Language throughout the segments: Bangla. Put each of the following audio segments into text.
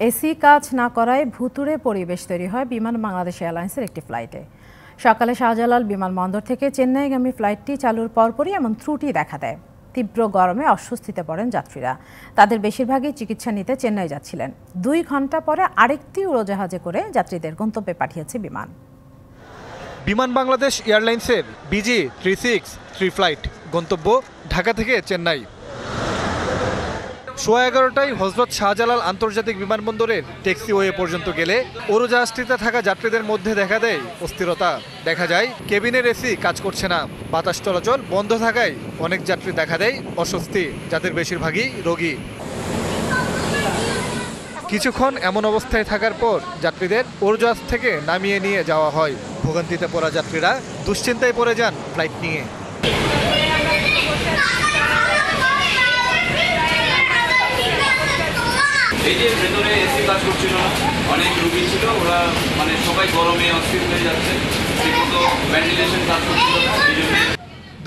এসি কাজ না করায় ভুতুড়ে পরিবেশ তৈরি হয় বিমান বাংলাদেশ এয়ারলাইন্সের একটি ফ্লাইটে। সকালে শাহজালাল বিমানবন্দর থেকে চেন্নাইগামী ফ্লাইটটি চালুর পরপরই এমন ত্রুটি দেখা দেয়। তীব্র গরমে অস্বস্তিতে পড়েন যাত্রীরা। তাদের বেশিরভাগই চিকিৎসা নিতে চেন্নাই যাচ্ছিলেন। 2 ঘন্টা পরে আরেকটি উড়োজাহাজে করে যাত্রীদের গন্তব্যে পাঠিয়েছে বিমান। বিমান বাংলাদেশ এয়ারলাইন্সের BG363 ফ্লাইট গন্তব্য ঢাকা থেকে চেন্নাই। 11:15টায় হযরত শাহজালাল আন্তর্জাতিক বিমানবন্দরের ট্যাক্সিওয়ে পর্যন্ত গেলে উড়োজাহাজটিতে থাকা যাত্রীদের মধ্যে দেখা দেয় অস্থিরতা। দেখা যায় কেবিনের এসি কাজ করছে না, বাতাস চলাচল বন্ধ থাকায় অনেক যাত্রী দেখা দেয় অস্বস্তি, যাদের বেশিরভাগই রোগী। কিছুক্ষণ এমন অবস্থায় থাকার পর যাত্রীদের উড়োজাহাজ থেকে নামিয়ে নিয়ে যাওয়া হয়। ভোগান্তিতে পড়া যাত্রীরা দুশ্চিন্তায় পড়ে যান ফ্লাইট নিয়ে। এই যে ভেতরে এসি কাজ করছিল না, অনেক রোগী ছিল, ওরা সবাই গরমে অস্থির হয়ে যাচ্ছে, ঠিকমতো ভেন্টিলেশন কাজ করছিল না।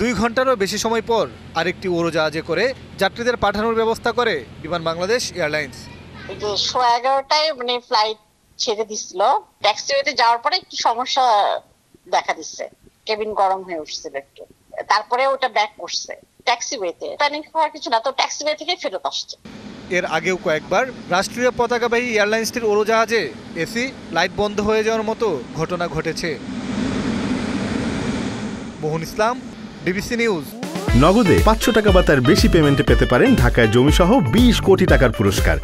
2 ঘন্টারও বেশি সময় পর আরেকটি উড়োজাহাজে করে যাত্রীদের পাঠানোর ব্যবস্থা করে বিমান বাংলাদেশ এয়ারলাইন্স। 11:15টায় ফ্লাইট ছেড়ে দিছিল, ট্যাক্সিওয়েতে যাওয়ার পরে একটু সমস্যা দেখা দিচ্ছে, কেবিন গরম হয়ে উঠছিল একটু, তারপরে ওটা ব্যাক করছে ট্যাক্সিওয়েতে। প্যানিক হওয়ার কিছু না, তো ট্যাক্সিওয়ে থেকে ফেরত আসছে। এর আগেও কয়েকবার রাষ্ট্রীয় পতাকাবাহী এয়ারলাইন্সটির উড়োজাহাজে এসি লাইট বন্ধ হয়ে যাওয়ার মতো ঘটনা ঘটেছে। মোহন ইসলাম, ডিবিসি নিউজ। নগদে 500 টাকা বা তার বেশি পেমেন্টে পেতে পারেন ঢাকায় জমিসহ 20 কোটি টাকার পুরস্কার।